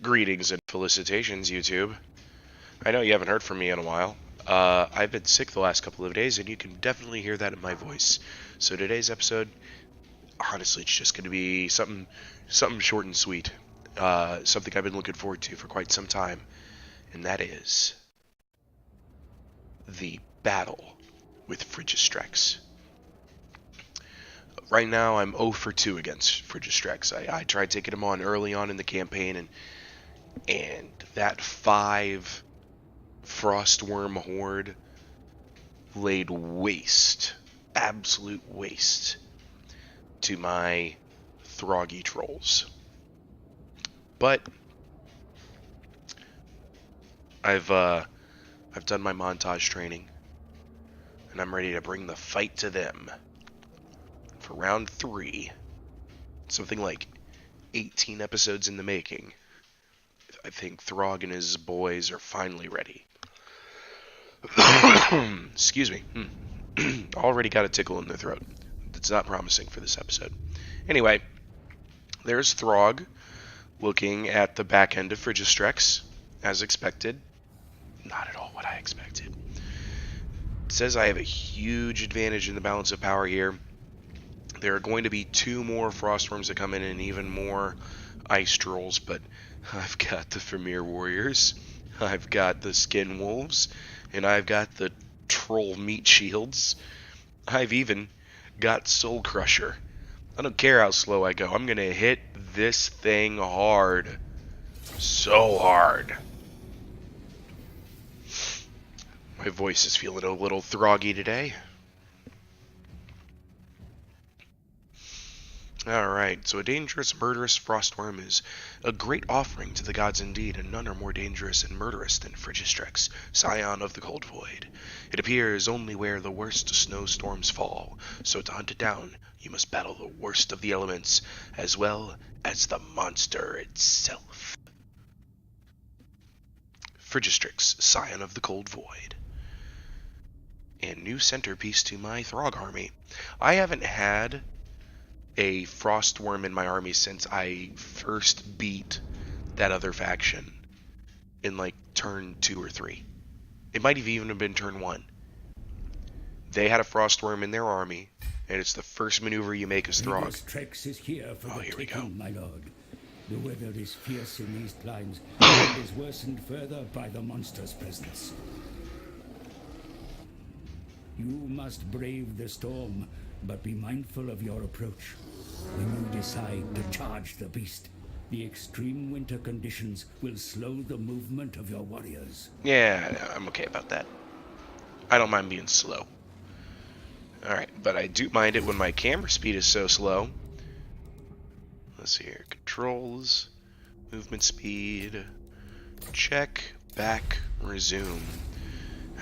Greetings and felicitations, YouTube. I know you haven't heard from me in a while. I've been sick the last couple of days, and you can definitely hear that in my voice. So today's episode, honestly, it's just going to be something short and sweet. Something I've been looking forward to for quite some time, and that is the battle with Frigustrex. Right now, I'm 0 for 2 against Frigustrex. I tried taking him on early on in the campaign, and that 5 Frostworm horde laid waste, absolute waste, to my Throggy trolls. But I've done my montage training, and I'm ready to bring the fight to them for round 3. Something like 18 episodes in the making. I think Throgg and his boys are finally ready. Excuse me. Already got a tickle in their throat. That's not promising for this episode. Anyway, there's Throgg looking at the back end of Frigustrex, as expected. Not at all what I expected. It says I have a huge advantage in the balance of power here. There are going to be 2 more Frostworms that come in and even more Ice Trolls, but I've got the Premier Warriors, I've got the Skin Wolves, and I've got the Troll Meat Shields. I've even got Soul Crusher. I don't care how slow I go. I'm going to hit this thing hard. So hard. My voice is feeling a little throggy today. Alright, so a dangerous, murderous frostworm is a great offering to the gods indeed, and none are more dangerous and murderous than Frigustrex, scion of the cold void. It appears only where the worst snowstorms fall, so to hunt it down, you must battle the worst of the elements, as well as the monster itself. Frigustrex, scion of the cold void. And new centerpiece to my Throgg army. I haven't had a Frostworm in my army since I first beat that other faction in like turn 2 or 3. It might have even been turn 1. They had a Frostworm in their army, and it's the first maneuver you make as Throgg. Frigustrex is here for the here we taking, go. my lord. The weather is fierce in these climes, and is worsened further by the monster's presence. You must brave the storm, but be mindful of your approach. When you decide to charge the beast, the extreme winter conditions will slow the movement of your warriors. Yeah, I'm okay about that. I don't mind being slow. Alright, but I do mind it when my camera speed is so slow. Let's see here. Controls, movement speed, check, back, resume.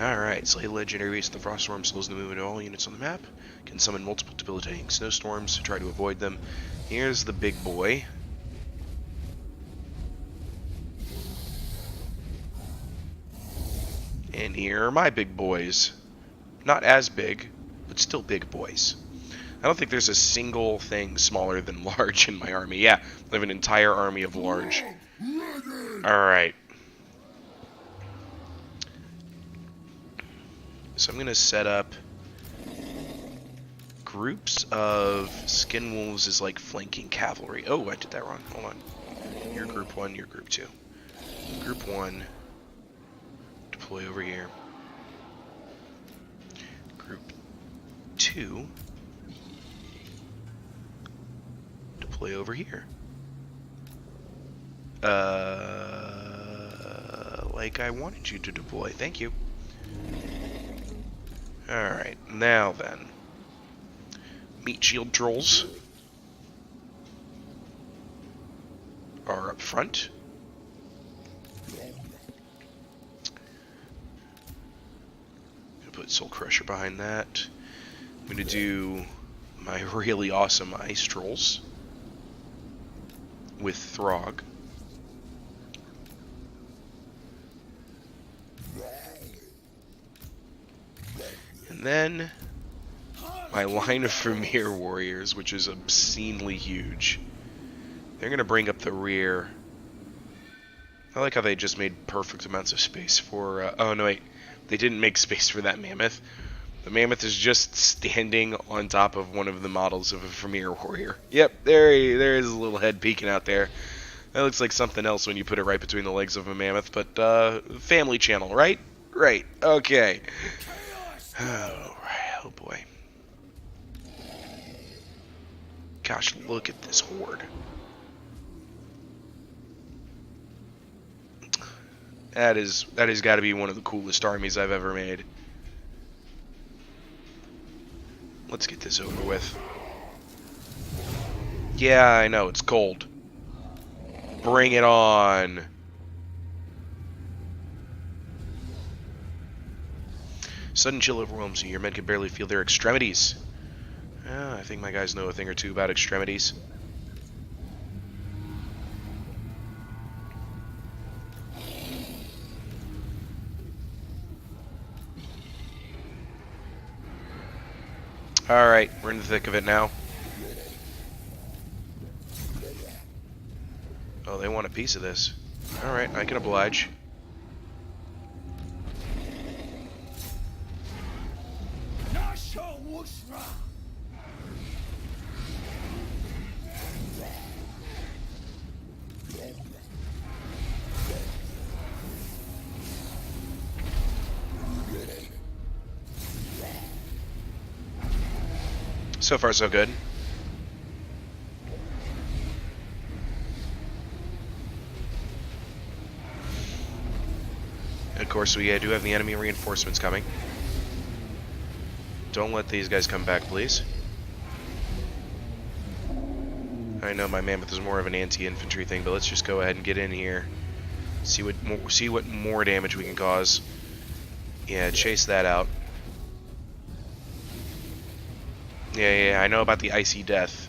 Alright, slay legendary beast. The Frostworm slows the movement of all units on the map. Can summon multiple debilitating snowstorms to try to avoid them. Here's the big boy. And here are my big boys. Not as big, but still big boys. I don't think there's a single thing smaller than large in my army. Yeah, I have an entire army of large. Alright. So I'm going to set up groups of Skin Wolves as like flanking cavalry. Oh, I did that wrong. Hold on. You're group 1, you're group 2. Group 1, deploy over here. Group 2, deploy over here. Like I wanted you to deploy. Thank you. Alright, now then. Meat shield trolls are up front. Gonna put Soul Crusher behind that. I'm gonna do my really awesome ice trolls with Throgg. And then my line of Premier Warriors, which is obscenely huge. They're going to bring up the rear I like how they just made perfect amounts of space for... oh, no, wait. They didn't make space for that mammoth. The mammoth is just standing on top of one of the models of a Premier Warrior. Yep, there is a little head peeking out there. That looks like something else when you put it right between the legs of a mammoth, but, family channel, right? Right, okay. Oh boy. Gosh, look at this horde. That has got to be one of the coolest armies I've ever made. Let's get this over with. Yeah, I know, it's cold. Bring it on. Sudden chill overwhelms you. Your men can barely feel their extremities. I think my guys know a thing or two about extremities. Alright, we're in the thick of it now. Oh, they want a piece of this. Alright, I can oblige. So far, so good. Of course, we do have the enemy reinforcements coming. Don't let these guys come back, please. I know my mammoth is more of an anti-infantry thing, but let's just go ahead and get in here. See what more damage we can cause. Yeah, chase that out. Yeah, I know about the icy death.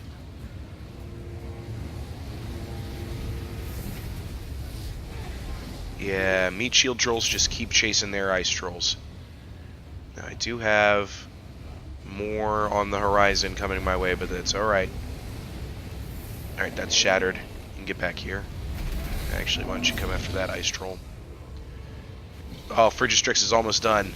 Yeah, meat shield trolls just keep chasing their ice trolls. Now, I do have more on the horizon coming my way, but that's alright. Alright, that's shattered. You can get back here. Actually, why don't you come after that ice troll? Oh, Frigustrex is almost done.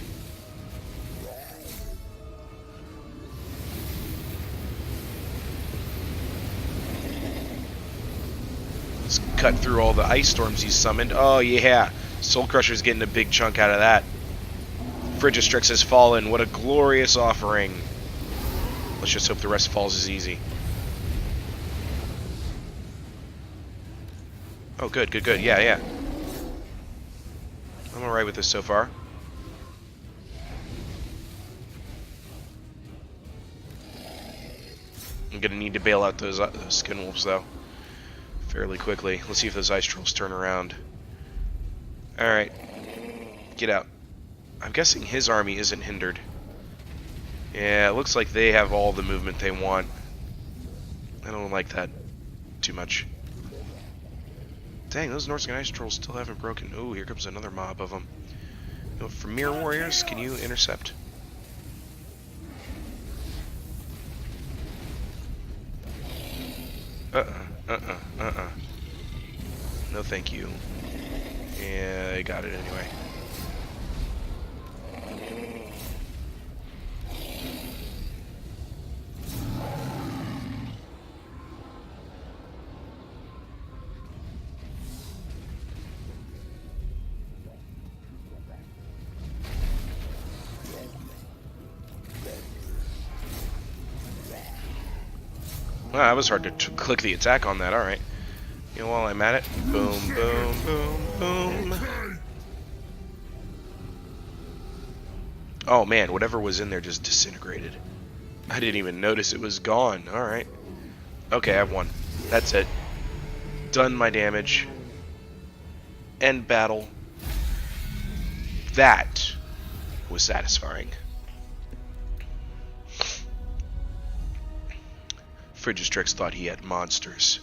Let's cut through all the ice storms he's summoned. Oh, yeah. Soul Crusher's getting a big chunk out of that. Frigustrex has fallen. What a glorious offering. Let's just hope the rest falls as easy. Oh, good. Yeah. I'm alright with this so far. I'm gonna need to bail out those skin wolves, though, fairly quickly. Let's see if those ice trolls turn around. Alright. Get out. I'm guessing his army isn't hindered. Yeah, it looks like they have all the movement they want. I don't like that too much. Dang, those Norsca ice trolls still haven't broken. Oh, here comes another mob of them. You know, Premier Warriors, can you intercept? No, thank you. Yeah, I got it anyway. Well, that was hard to click the attack on that. Alright. You know, while I'm at it. Boom, boom, boom, boom. Oh man, whatever was in there just disintegrated. I didn't even notice it was gone. Alright. Okay, I've won. That's it. Done my damage. End battle. That was satisfying. Frigustrex thought he had monsters.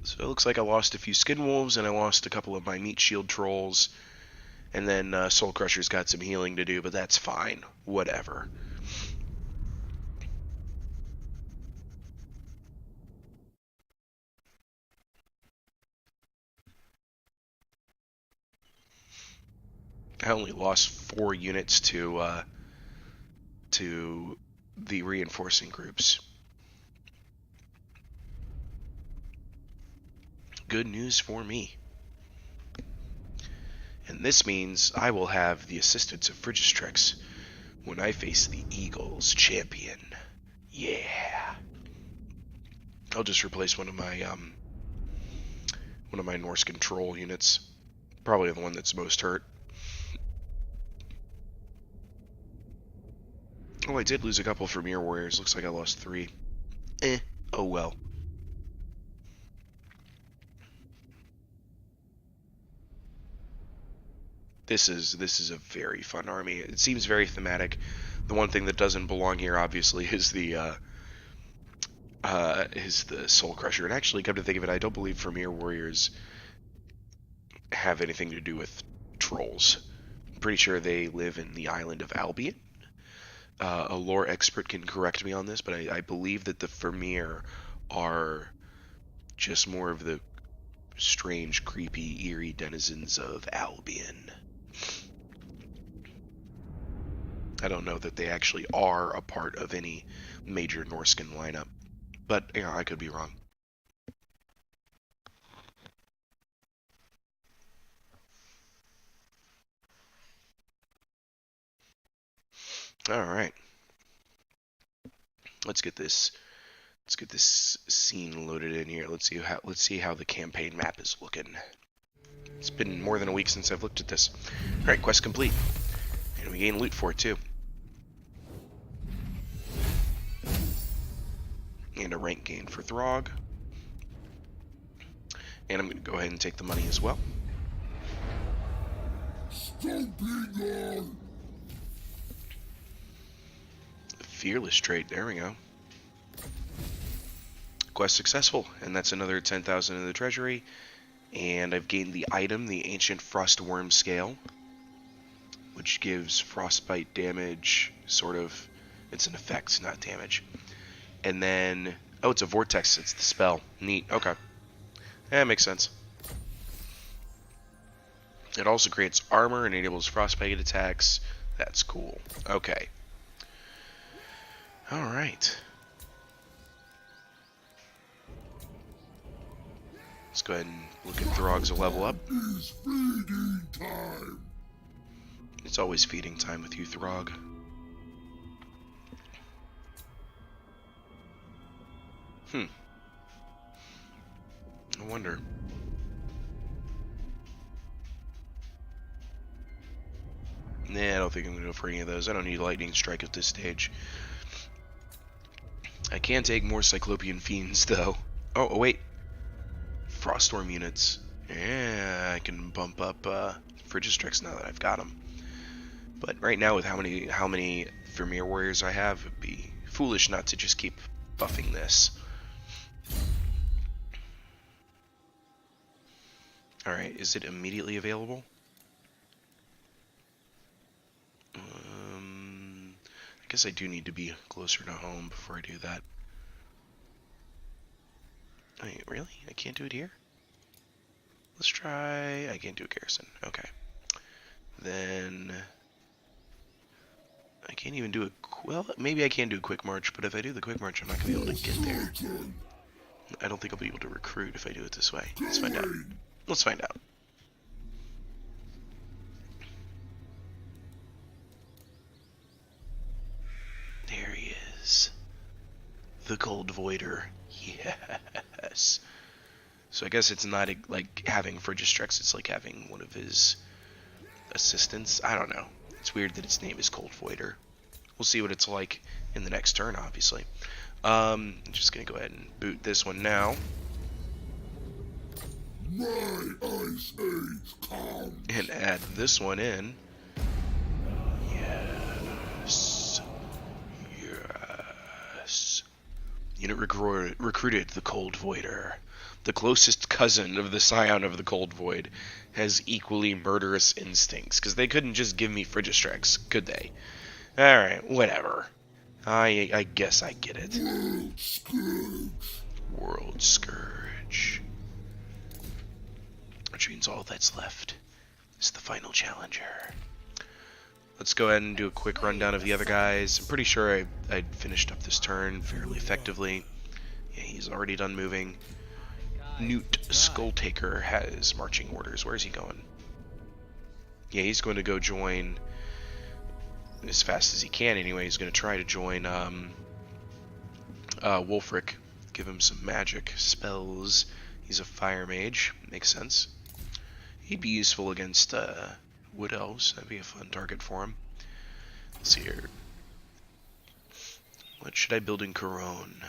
So it looks like I lost a few skin wolves, and I lost a couple of my meat shield trolls, and then Soul Crusher's got some healing to do, but that's fine. Whatever. I only lost 4 units to the reinforcing groups. Good news for me. And this means I will have the assistance of Frigustrex when I face the Eagles champion. Yeah. I'll just replace one of my Norse control units. Probably the one that's most hurt. Oh, I did lose a couple for Mirror Warriors. Looks like I lost 3. Oh well. This is a very fun army. It seems very thematic. The one thing that doesn't belong here, obviously, is the Soul Crusher. And actually, come to think of it, I don't believe Vermeer Warriors have anything to do with trolls. I'm pretty sure they live in the island of Albion. A lore expert can correct me on this, but I believe that the Vermeer are just more of the strange, creepy, eerie denizens of Albion. I don't know that they actually are a part of any major Norscan lineup, but yeah, I could be wrong. All right, let's get this scene loaded in here. Let's see how the campaign map is looking. It's been more than a week since I've looked at this. All right, quest complete, and we gain loot for it too. And a rank gain for Throgg. And I'm going to go ahead and take the money as well. Fearless trait, there we go. Quest successful, and that's another 10,000 in the treasury. And I've gained the item, the Ancient Frostworm Scale, which gives frostbite damage, sort of. It's an effect, not damage. And then, oh, it's a vortex. It's the spell. Neat. Okay. Yeah, makes sense. It also creates armor and enables frostbite attacks. That's cool. Okay. All right. Let's go ahead and look at Throgg's level up. It's feeding time. It's always feeding time with you, Throgg. I wonder. Nah, I don't think I'm going to go for any of those. I don't need Lightning Strike at this stage. I can take more Cyclopean Fiends, though. Oh, wait. Froststorm units. Yeah, I can bump up Frigustrex now that I've got them. But right now, with how many Vermeer Warriors I have, it'd be foolish not to just keep buffing this. Alright, is it immediately available? I guess I do need to be closer to home before I do that. Wait, really? I can't do it here? Let's try... I can't do a garrison. Okay. Then... I can't even do a... Well, maybe I can do a quick march, but if I do the quick march, I'm not going to be able to get there. I don't think I'll be able to recruit if I do it this way. Let's find out. Let's find out. There he is. The Cold Voider. Yes. So I guess it's not like having Frigustrex, it's like having one of his assistants. I don't know. It's weird that its name is Cold Voider. We'll see what it's like in the next turn, obviously. I'm just going to go ahead and boot this one now. My ice age comes. And add this one in. Yes. Yes. Unit recruited the Cold Voider. The closest cousin of the Scion of the Cold Void has equally murderous instincts. Because they couldn't just give me Frigustrex, could they? Alright, whatever. I guess I get it. World Scourge. World Scourge. Which means all that's left is the final challenger. Let's go ahead and do a quick rundown of the other guys. I'm pretty sure I finished up this turn fairly effectively. Yeah, he's already done moving. Newt Skulltaker has marching orders. Where's he going? Yeah, he's going to go join as fast as he can anyway. He's going to try to join Wolfric. Give him some magic spells. He's a fire mage. Makes sense. He'd be useful against wood elves. That'd be a fun target for him. Let's see here. What should I build in Corone?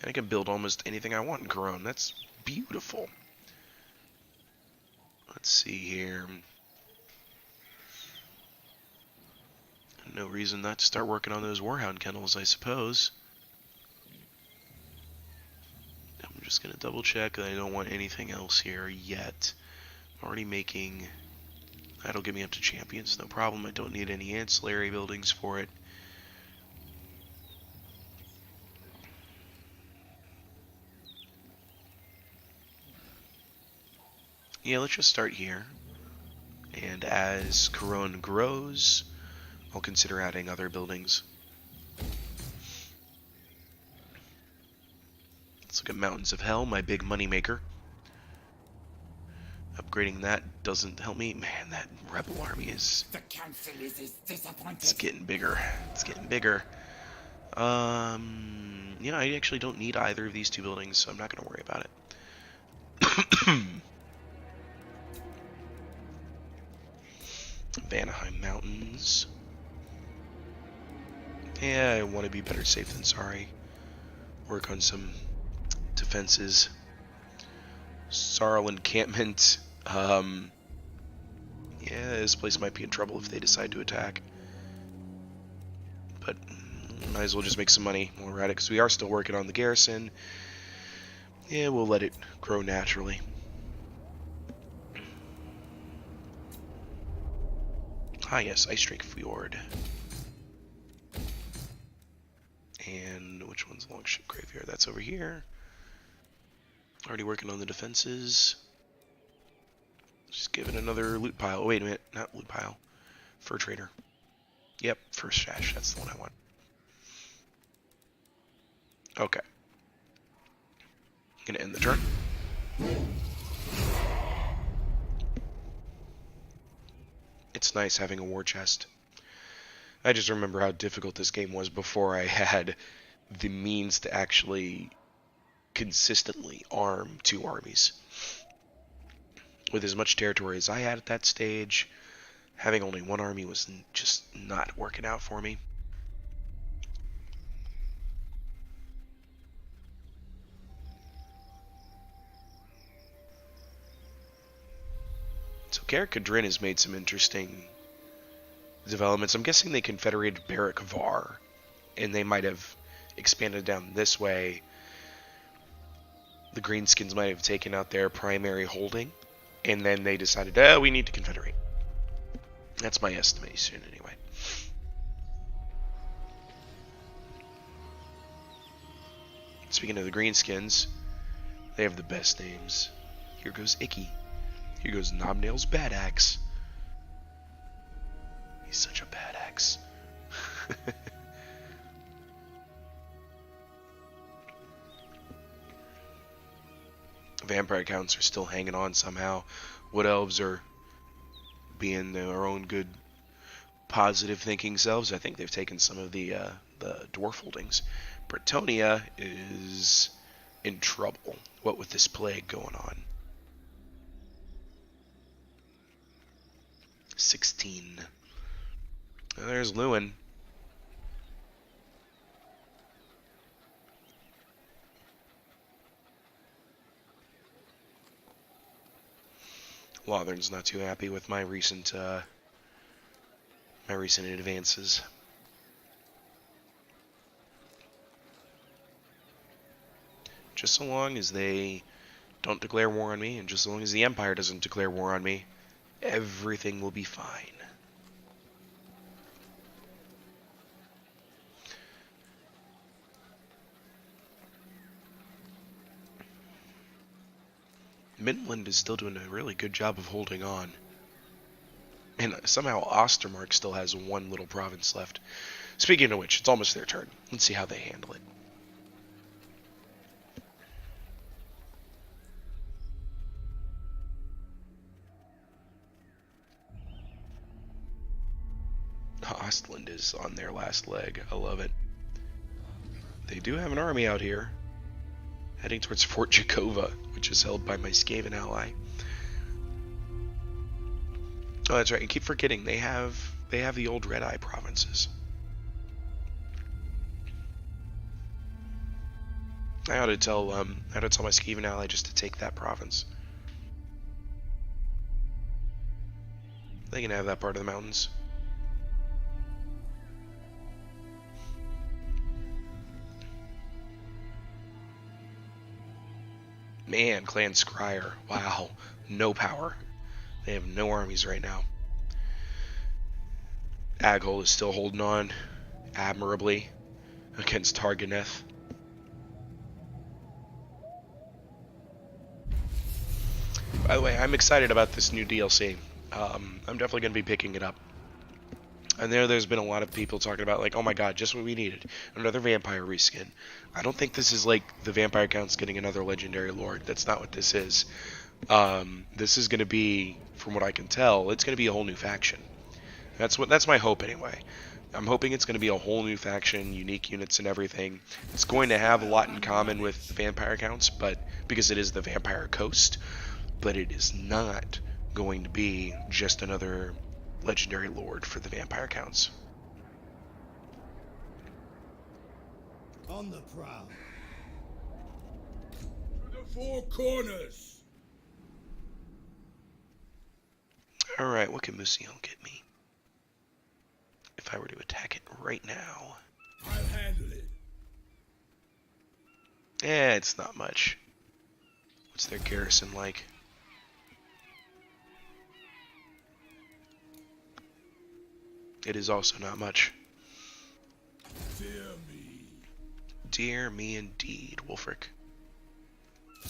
And I can build almost anything I want in Corone. That's beautiful. Let's see here. No reason not to start working on those Warhound kennels, I suppose. I'm just going to double check that I don't want anything else here yet. I'm already making... That'll get me up to champions, no problem. I don't need any ancillary buildings for it. Yeah, let's just start here. And as Corone grows, I'll consider adding other buildings. Let's look at Mountains of Hell, my big money maker. Upgrading that doesn't help me. Man, that rebel army is... The council is disappointed. It's getting bigger. It's getting bigger. Yeah, I actually don't need either of these two buildings, so I'm not going to worry about it. Vanaheim Mountains. Yeah, I want to be better safe than sorry. Work on some defenses. Sarl encampment. Yeah, this place might be in trouble if they decide to attack. But might as well just make some money while we're at it, because we are still working on the garrison. Yeah, we'll let it grow naturally. Ah, yes, Ice Drake Fjord. And which one's Longship Graveyard? That's over here. Already working on the defenses. Just give it another loot pile. Oh, wait a minute, not loot pile. Fur trader. Yep, fur stash. That's the one I want. Okay. Gonna end the turn. It's nice having a war chest. I just remember how difficult this game was before I had the means to actually consistently arm two armies. With as much territory as I had at that stage, having only one army was just not working out for me. So Garrett Kadrin has made some interesting developments. I'm guessing they confederated Barrack Var, and they might have expanded down this way. The Greenskins might have taken out their primary holding, and then they decided, we need to confederate. That's my estimation, anyway. Speaking of the Greenskins, they have the best names. Here goes Icky. Here goes Knobnail's Bad Axe. He's such a bad axe. Vampire counts are still hanging on somehow. Wood elves are being their own good, positive thinking selves. I think they've taken some of the dwarf holdings. Bretonia is in trouble. What with this plague going on? 16. There's Lewin. Lothern's not too happy with my recent advances. Just so long as they don't declare war on me, and just so long as the Empire doesn't declare war on me, everything will be fine. Midland is still doing a really good job of holding on. And somehow Ostermark still has one little province left. Speaking of which, it's almost their turn. Let's see how they handle it. Ostland is on their last leg. I love it. They do have an army out here, heading towards Fort Jakova, which is held by my Skaven ally. Oh, that's right. You keep forgetting they have the old Red Eye provinces. I ought to tell my Skaven ally just to take that province. They can have that part of the mountains. Man, Clan Scryer. Wow. No power. They have no armies right now. Aghol is still holding on admirably against Targaneth. By the way, I'm excited about this new DLC. I'm definitely going to be picking it up. And there's been a lot of people talking about, like, oh my god, just what we needed. Another vampire reskin. I don't think this is like the Vampire Count's getting another legendary lord. That's not what this is. This is going to be, from what I can tell, it's going to be a whole new faction. That's my hope anyway. I'm hoping it's going to be a whole new faction, unique units and everything. It's going to have a lot in common with the Vampire Counts, but because it is the Vampire Coast, but it is not going to be just another legendary lord for the Vampire Counts. On the prowl. To the four corners. Alright, what can Musiel get me? If I were to attack it right now. I'll handle it. It's not much. What's their garrison like? It is also not much. Fear me. Dear me indeed, Wulfric.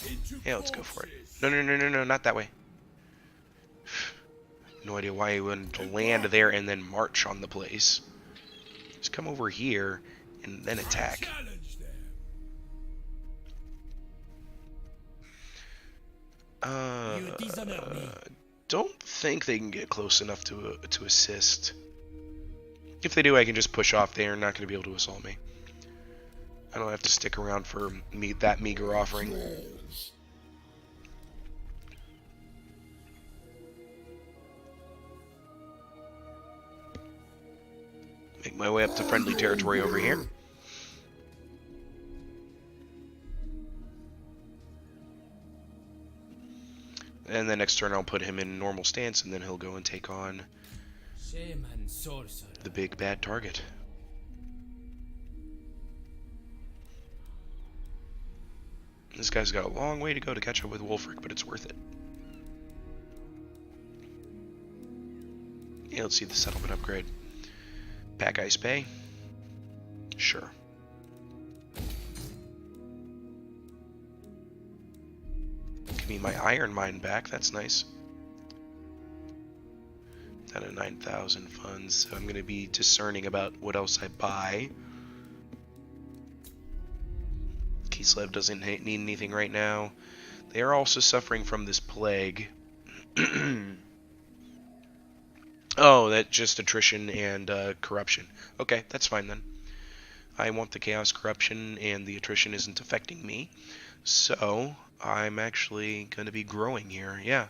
Into Yeah, let's go for it. forces. No, not that way. No idea why he wouldn't land there and then march on the place. Just come over here and then attack. Challenge them. You dishonor me. Don't think they can get close enough to assist. If they do, I can just push off. They are not going to be able to assault me. I don't have to stick around for that meager offering. Trolls. Make my way up to friendly territory over here. And the next turn I'll put him in normal stance, and then he'll go and take on Shaman sorcerer. the big bad target. This guy's got a long way to go to catch up with Wulfric, but it's worth it. Yeah, let's see the settlement upgrade. Pack Ice Bay? Sure. Give me my iron mine back, that's nice. Down to 9,000 funds, so I'm going to be discerning about what else I buy. Kislev doesn't need anything right now. They are also suffering from this plague. Oh, that's just attrition and corruption. Okay, that's fine then. I want the chaos, corruption, and the attrition isn't affecting me. So, I'm actually going to be growing here. Yeah.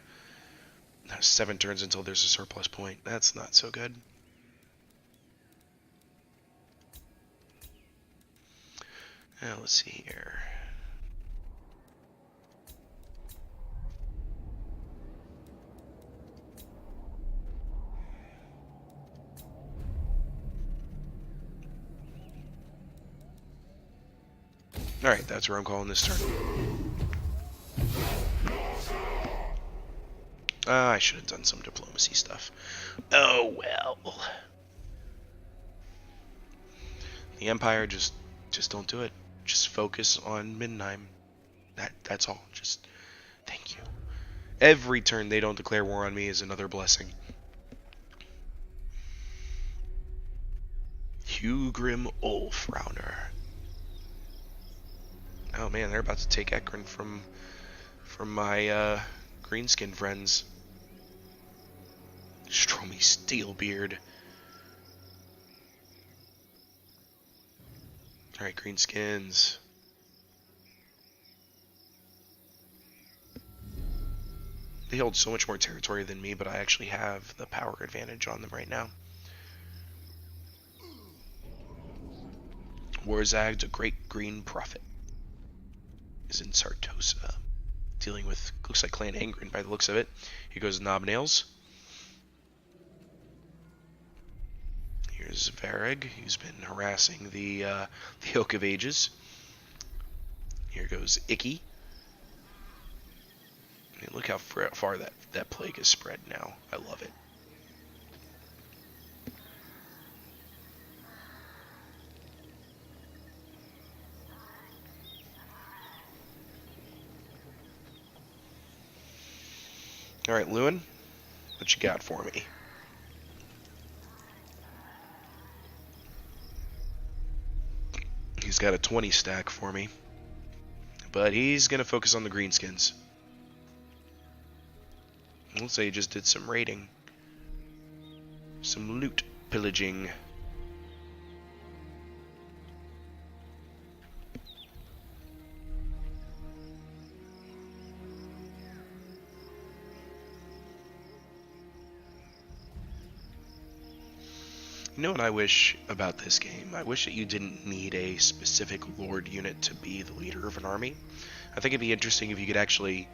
7 turns until there's a surplus point. That's not so good. Now, let's see here. Alright, that's where I'm calling this turn. I should have done some diplomacy stuff. Oh well. The Empire, just don't do it. Just focus on Middenheim. That's all. Just thank you. Every turn they don't declare war on me is another blessing. Hugrim Ulfrauner. Oh man, they're about to take Ekron from my greenskin friends. Stromy Steelbeard. Alright, greenskins. They hold so much more territory than me, but I actually have the power advantage on them right now. Warzag, a great green prophet, is in Sartosa, dealing with, looks like Clan Angren by the looks of it. Here goes Knobnails. Here's Vareg, who's been harassing the Oak of Ages. Here goes Icky. I mean, look how far that plague is spread now. I love it. Alright, Lewin, what you got for me? He's got a 20 stack for me, but he's going to focus on the greenskins. Let's say he just did some raiding. Some loot pillaging. You know what I wish about this game? I wish that you didn't need a specific Lord unit to be the leader of an army. I think it'd be interesting if you could actually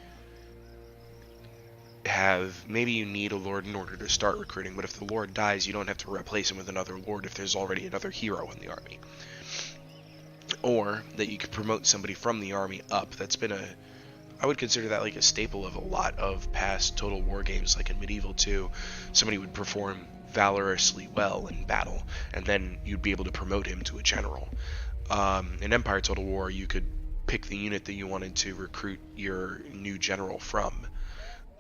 have, maybe you need a Lord in order to start recruiting, but if the Lord dies, you don't have to replace him with another Lord if there's already another hero in the army. Or that you could promote somebody from the army up. That's been I would consider that like a staple of a lot of past Total War games, like in Medieval 2. Somebody would perform valorously well in battle, and then you'd be able to promote him to a general. In Empire Total War, you could pick the unit that you wanted to recruit your new general from.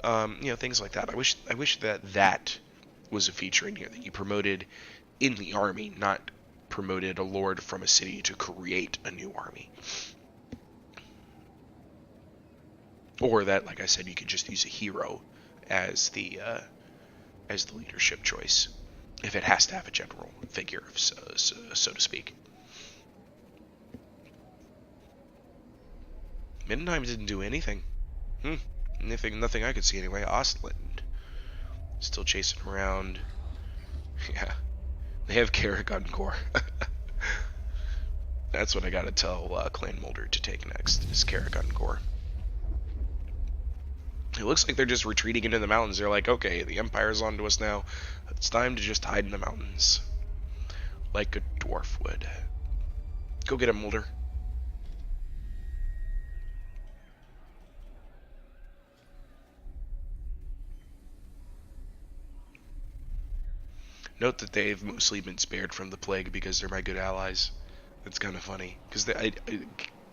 You know, things like that. I wish that was a feature in here, that you promoted in the army, not promoted a lord from a city to create a new army. Or that, like I said, you could just use a hero as the leadership choice, if it has to have a general figure, so to speak. Middenheim didn't do anything. Nothing I could see anyway. Ostland still chasing around. Yeah, they have Kerrigan Core. That's what I gotta tell Clan Mulder to take next, is Kerrigan Core. It looks like they're just retreating into the mountains. They're like, okay, the Empire's onto us now. It's time to just hide in the mountains. Like a dwarf would. Go get him, Mulder. Note that they've mostly been spared from the plague because they're my good allies. That's kind of funny. Because the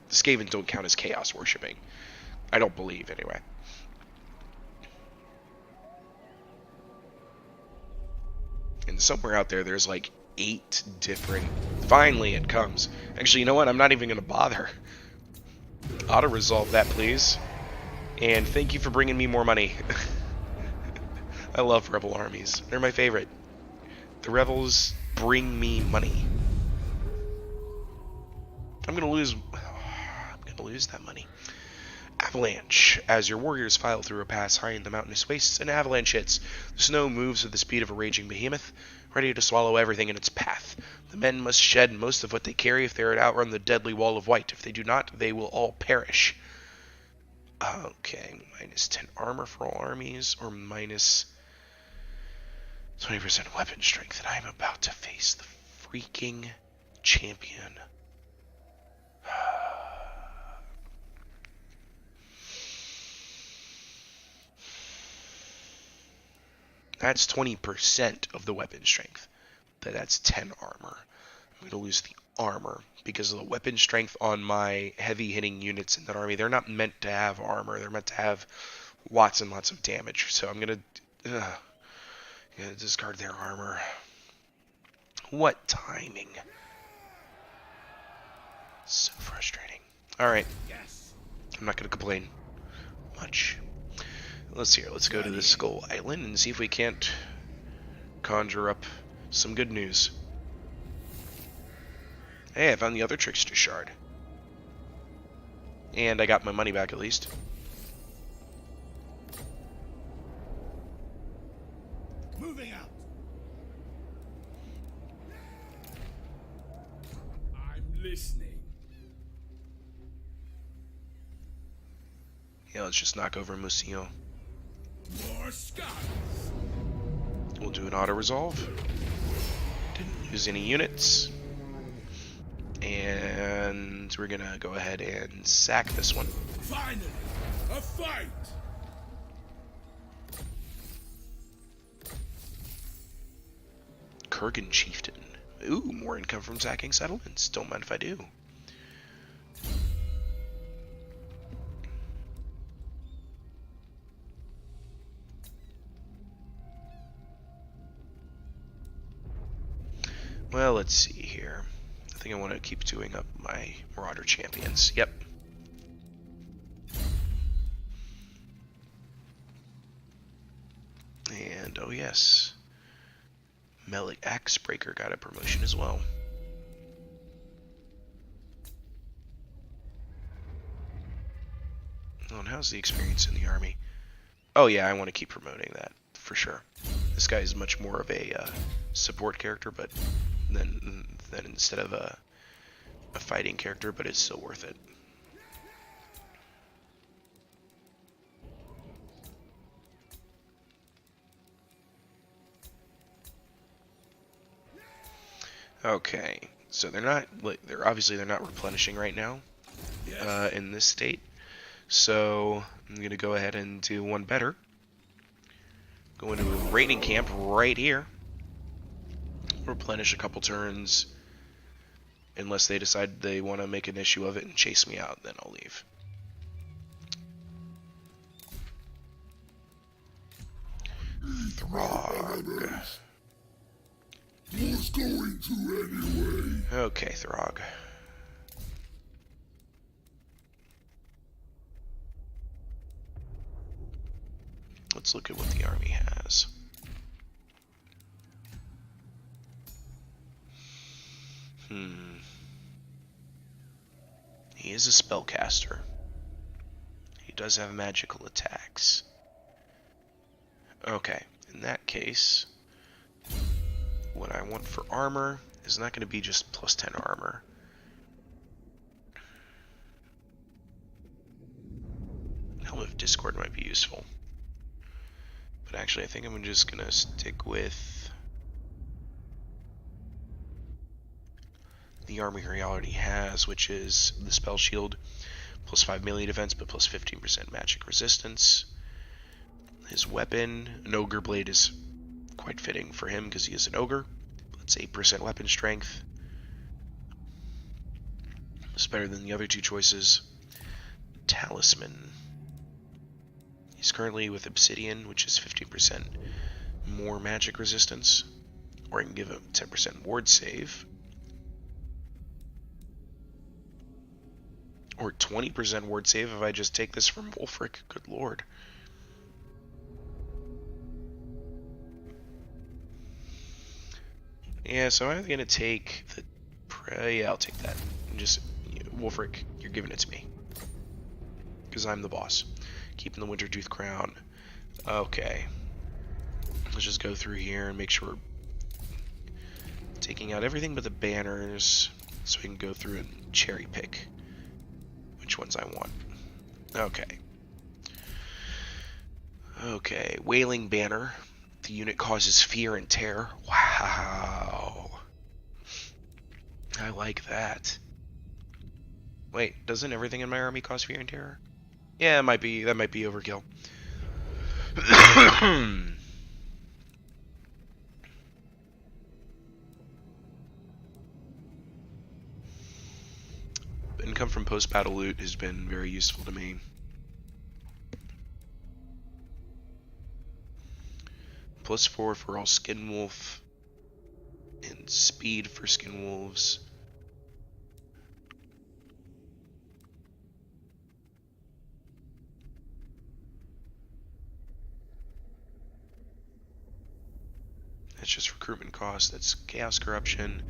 Skaven don't count as chaos worshipping. I don't believe, anyway. And somewhere out there, there's like 8 different... Finally, it comes. Actually, you know what? I'm not even going to bother. Auto-resolve that, please. And thank you for bringing me more money. I love rebel armies. They're my favorite. The rebels bring me money. I'm going to lose that money. Avalanche. As your warriors file through a pass high in the mountainous wastes, an avalanche hits. The snow moves with the speed of a raging behemoth, ready to swallow everything in its path. The men must shed most of what they carry if they are to outrun the deadly wall of white. If they do not, they will all perish. Okay, minus 10 armor for all armies, or minus 20% weapon strength, and I'm about to face the freaking champion. That's 20% of the weapon strength. That's 10 armor. I'm going to lose the armor because of the weapon strength on my heavy hitting units in that army. They're not meant to have armor. They're meant to have lots and lots of damage. So I'm going to discard their armor. What timing? So frustrating. Alright. Yes. I'm not going to complain much. Let's go to the Skull Island and see if we can't conjure up some good news. Hey, I found the other Trickster Shard. And I got my money back at least. Moving out. I'm listening. Yeah, let's just knock over Museo. Norsca. We'll do an auto-resolve. Didn't lose any units. And we're gonna go ahead and sack this one. Finally, a fight. Kurgan Chieftain. Ooh, more income from sacking settlements. Don't mind if I do. Well, let's see here. I think I want to keep doing up my Marauder champions. Yep. And, oh yes. Melee Axebreaker got a promotion as well. Oh, and how's the experience in the army? Oh yeah, I want to keep promoting that, for sure. This guy is much more of a support character, but then instead of a fighting character, but it's still worth it. Okay, so they're obviously not replenishing right now in this state. So I'm gonna go ahead and do one better. Go into a raiding camp right here. Replenish a couple turns. Unless they decide they want to make an issue of it and chase me out, then I'll leave. Throgg. Was going to anyway. Okay, Throgg. Let's look at what the army has. He is a spellcaster. He does have magical attacks. Okay, in that case, what I want for armor is not going to be just plus 10 armor. Helmet of Discord might be useful. But actually, I think I'm just going to stick with the armor he already has, which is the Spell Shield, plus 5 melee defense, but plus 15% magic resistance. His weapon, an Ogre Blade, is quite fitting for him because he is an Ogre. It's 8% weapon strength. It's better than the other two choices. Talisman. He's currently with Obsidian, which is 15% more magic resistance. Or I can give him 10% ward save. Or 20% ward save if I just take this from Wulfric. Good lord. Yeah, so I'm going to take the... Yeah, I'll take that. And just, Wulfric, you're giving it to me. Because I'm the boss. Keeping the Wintertooth Crown. Okay. Let's just go through here and make sure we're taking out everything but the banners. So we can go through and cherry pick which ones I want. Okay. Okay, Wailing Banner. The unit causes fear and terror. Wow. I like that. Wait, doesn't everything in my army cause fear and terror? Yeah, that might be overkill. Income from post-battle loot has been very useful to me. +4 for all Skin Wolf And speed for Skin Wolves. That's just recruitment cost. That's Chaos Corruption.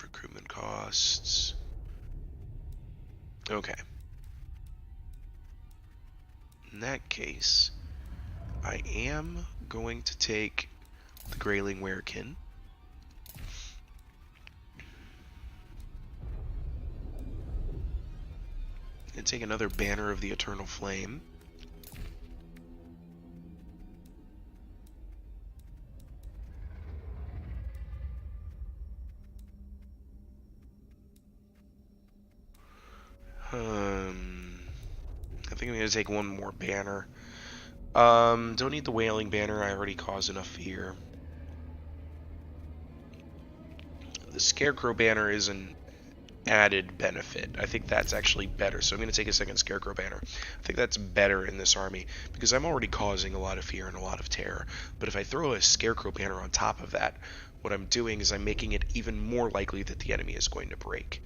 Recruitment costs. Okay. In that case, I am going to take the Greyling Werekin. And take another Banner of the Eternal Flame. I think I'm going to take one more banner. Don't need the Wailing Banner. I already caused enough fear. The Scarecrow Banner is an added benefit. I think that's actually better. So I'm going to take a second Scarecrow Banner. I think that's better in this army because I'm already causing a lot of fear and a lot of terror. But if I throw a Scarecrow Banner on top of that, what I'm doing is I'm making it even more likely that the enemy is going to break.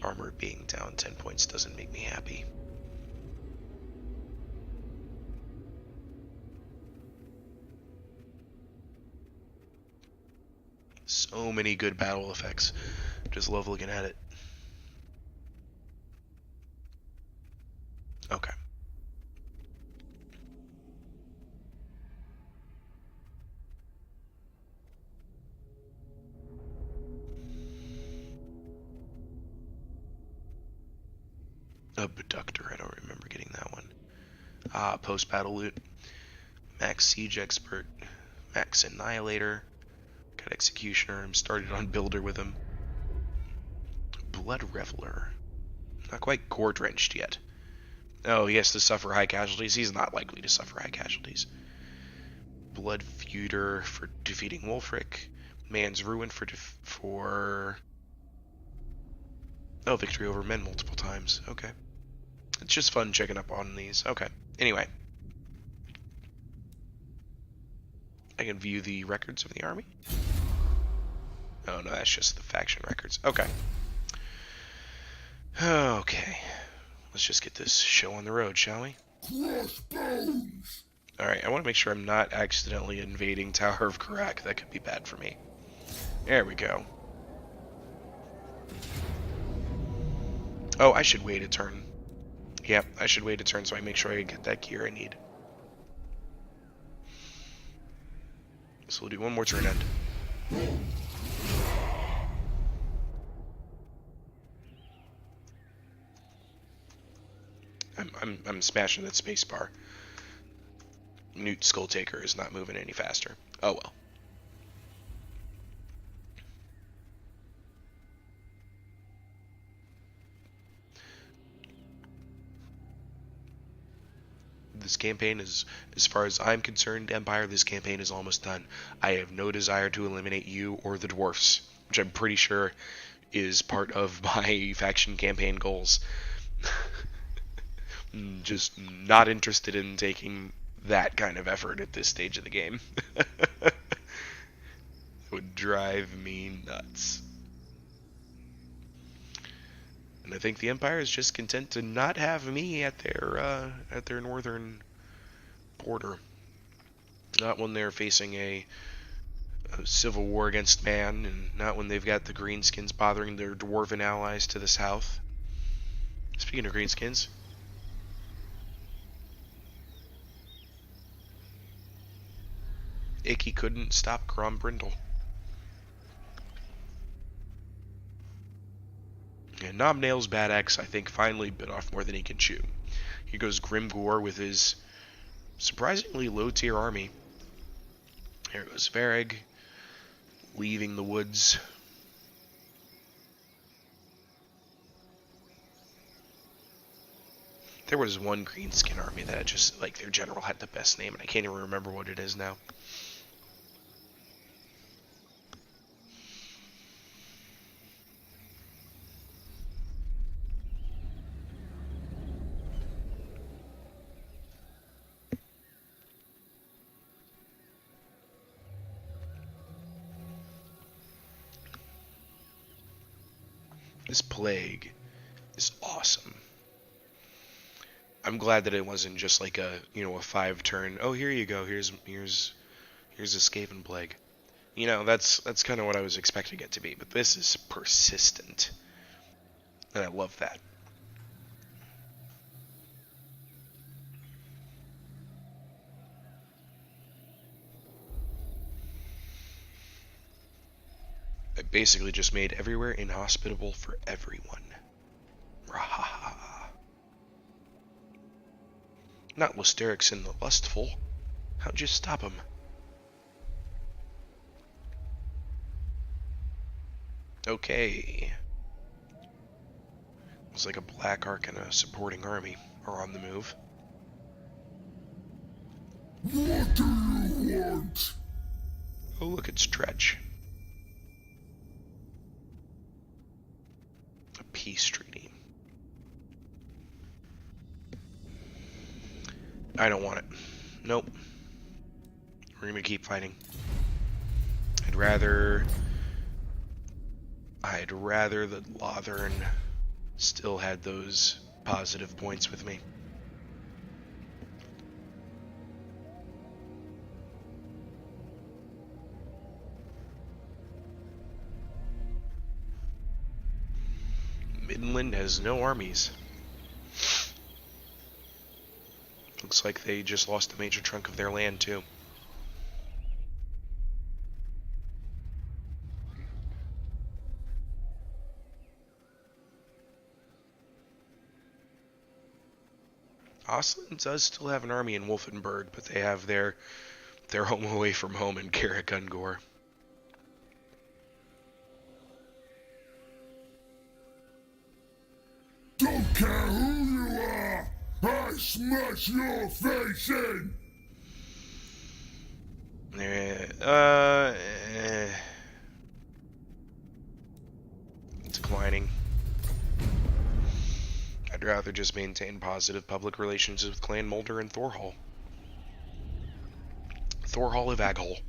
Armor being down 10 points doesn't make me happy. So many good battle effects. Just love looking at it. Okay. Abductor, I don't remember getting that one. Post-battle loot. Max Siege Expert. Max Annihilator. Got Executioner. I'm started on Builder with him. Blood Reveler. Not quite gore-drenched yet. Oh, he has to suffer high casualties. He's not likely to suffer high casualties. Blood Feuder for defeating Wulfric. Man's Ruin for oh, victory over men multiple times. Okay. It's just fun checking up on these. Okay. Anyway. I can view the records of the army. Oh, no, that's just the faction records. Okay. Okay. Let's just get this show on the road, shall we? Crossbones! Alright, I want to make sure I'm not accidentally invading Tower of Karak. That could be bad for me. There we go. Oh, I should wait a turn. Yep, I should wait a turn so I make sure I get that gear I need. So we'll do one more turn end. I'm smashing that space bar. Newt Skulltaker is not moving any faster. Oh well. This campaign is, as far as I'm concerned, Empire, this campaign is almost done. I have no desire to eliminate you or the dwarfs, which I'm pretty sure is part of my faction campaign goals. Just not interested in taking that kind of effort at this stage of the game. It would drive me nuts. And I think the Empire is just content to not have me at their northern border. Not when they're facing a civil war against man, and not when they've got the greenskins bothering their dwarven allies to the south. Speaking of greenskins, Icky couldn't stop Grombrindle. And Nomnail's Bad Axe, I think, finally bit off more than he can chew. Here goes Grimgor with his surprisingly low-tier army. Here goes Vareg, leaving the woods. There was one greenskin army that just, like, their general had the best name, and I can't even remember what it is now. This plague is awesome. I'm glad that it wasn't just like a 5-turn. Oh, here you go. Here's a Skaven plague. That's kind of what I was expecting it to be. But this is persistent, and I love that. I basically just made everywhere inhospitable for everyone. Rahaha. Not Lusterix and the Lustful. How'd you stop him? Okay. It's like a Black Ark and a supporting army are on the move. What do you want? Oh, look, it's Dredge. A peace treaty. I don't want it. Nope. We're gonna keep fighting. I'd rather that Lothern still had those positive points with me. Midland has no armies. Looks like they just lost a major chunk of their land, too. Oslin does still have an army in Wolfenburg, but they have their home away from home in Carrick Ungor. Don't care who you are! I smash your face in! Declining. I'd rather just maintain positive public relations with Clan Mulder and Thorhall. Thorhall of Aghol.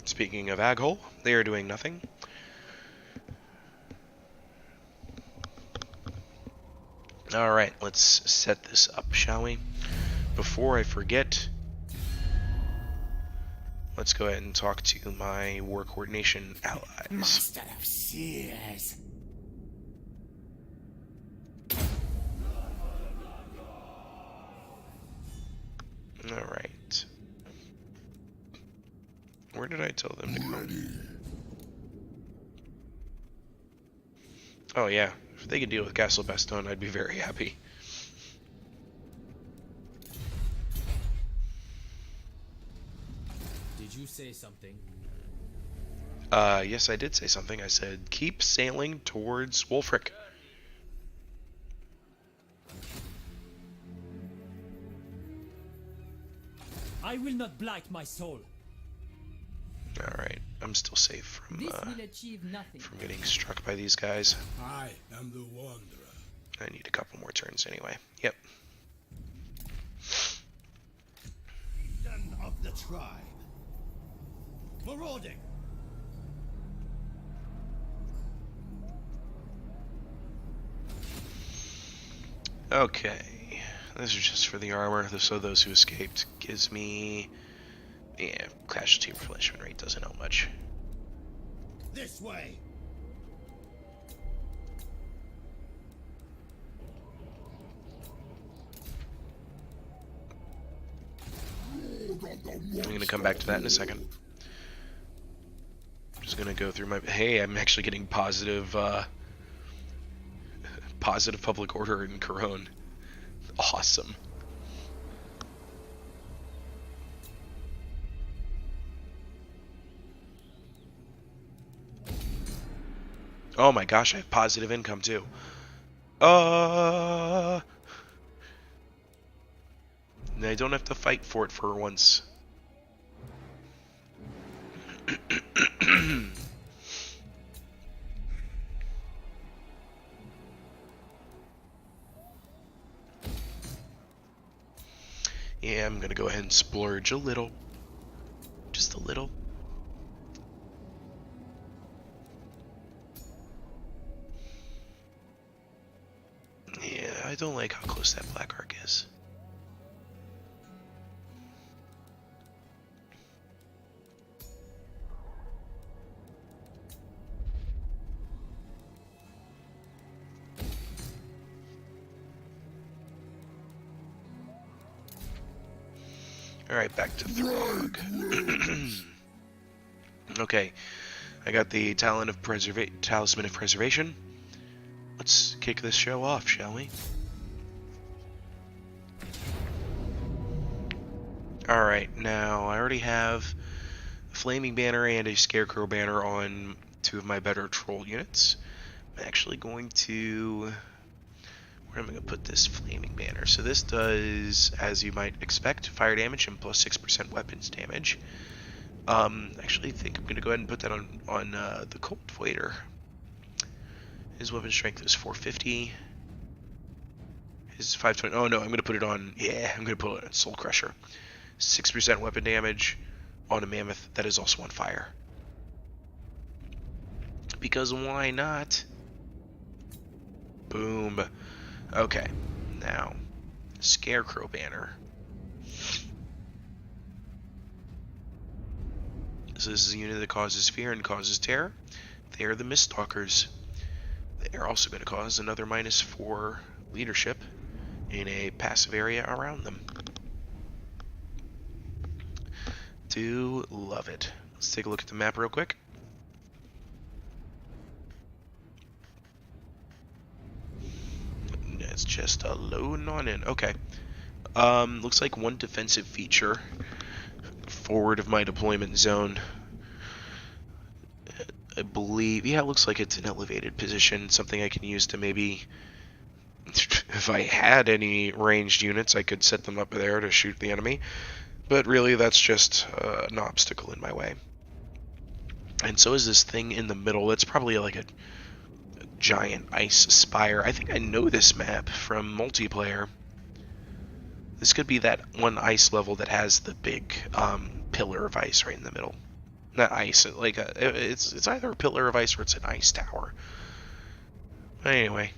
Speaking of Aghol, they are doing nothing. Alright, let's set this up, shall we? Before I forget, let's go ahead and talk to my war coordination allies. Master of Seers. Alright. Where did I tell them to go? Oh yeah, if they could deal with Castle Bastogne, I'd be very happy. Did you say something? Yes, I did say something. I said, keep sailing towards Wulfric. I will not blight my soul. Alright, I'm still safe from Achieve nothing. from getting struck by these guys. I am the Wanderer. I need a couple more turns anyway. Yep. Son of the tribe. Marauding. Okay. This is just for the armor, so those who escaped gives me... Yeah, casualty replenishment rate doesn't help much. This way. I'm going to come back to that in a second. I'm just going to go through my... Hey, I'm actually getting positive public order in Corone. Awesome. Oh my gosh, I have positive income too. And I don't have to fight for it for once. Yeah, I'm gonna go ahead and splurge a little. Just a little. Yeah, I don't like how close that black arc is. Alright, back to Throgg. Okay, I got the Talisman of Preservation. Let's kick this show off, shall we? Alright, now I already have a Flaming Banner and a Scarecrow Banner on 2 of my better troll units. I'm actually going to... Where am I going to put this Flaming Banner? So this does, as you might expect, fire damage and plus 6% weapons damage. Actually, I think I'm going to go ahead and put that on the Cold Voider. His weapon strength is 450. His 520. Oh no, I'm going to put it on. Yeah, I'm going to put it on Soul Crusher. 6% weapon damage on a Mammoth that is also on fire. Because why not? Boom. Okay, now Scarecrow Banner. So this is a unit that causes fear and causes terror. They are the Miststalkers. They are also going to cause another -4 leadership in a passive area around them. Do love it. Let's take a look at the map real quick. It's just a loading on in. Okay. Looks like 1 defensive feature forward of my deployment zone. I believe, yeah, it looks like it's an elevated position, something I can use to maybe, if I had any ranged units, I could set them up there to shoot the enemy, but really that's just an obstacle in my way. And so is this thing in the middle. That's probably like a giant ice spire. I think I know this map from multiplayer. This could be that one ice level that has the big pillar of ice right in the middle. Not ice, like it's either a pillar of ice or it's an ice tower. But anyway,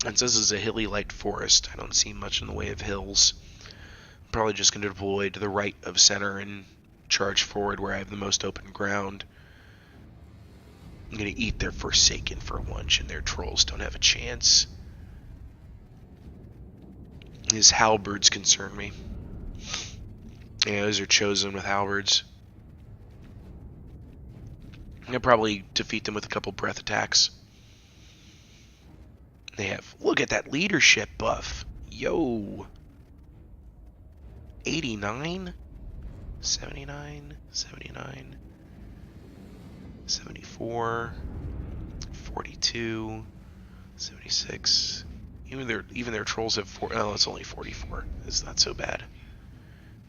since this is a hilly light forest, I don't see much in the way of hills. I'm probably just going to deploy to the right of center and charge forward where I have the most open ground. I'm going to eat their Forsaken for lunch, and their trolls don't have a chance. His halberds concern me. Yeah, those are chosen with halberds. I'll probably defeat them with a couple breath attacks. They have... Look at that leadership buff. Yo. 89? 79? 79? 74, 42, 76. Even their trolls have 4. Oh, it's only 44. It's not so bad.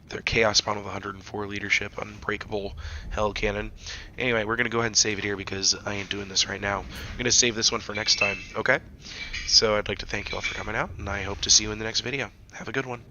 Their chaos spawn with 104 leadership, unbreakable hell cannon. Anyway, we're gonna go ahead and save it here because I ain't doing this right now. I'm gonna save this one for next time. Okay. So I'd like to thank you all for coming out, and I hope to see you in the next video. Have a good one.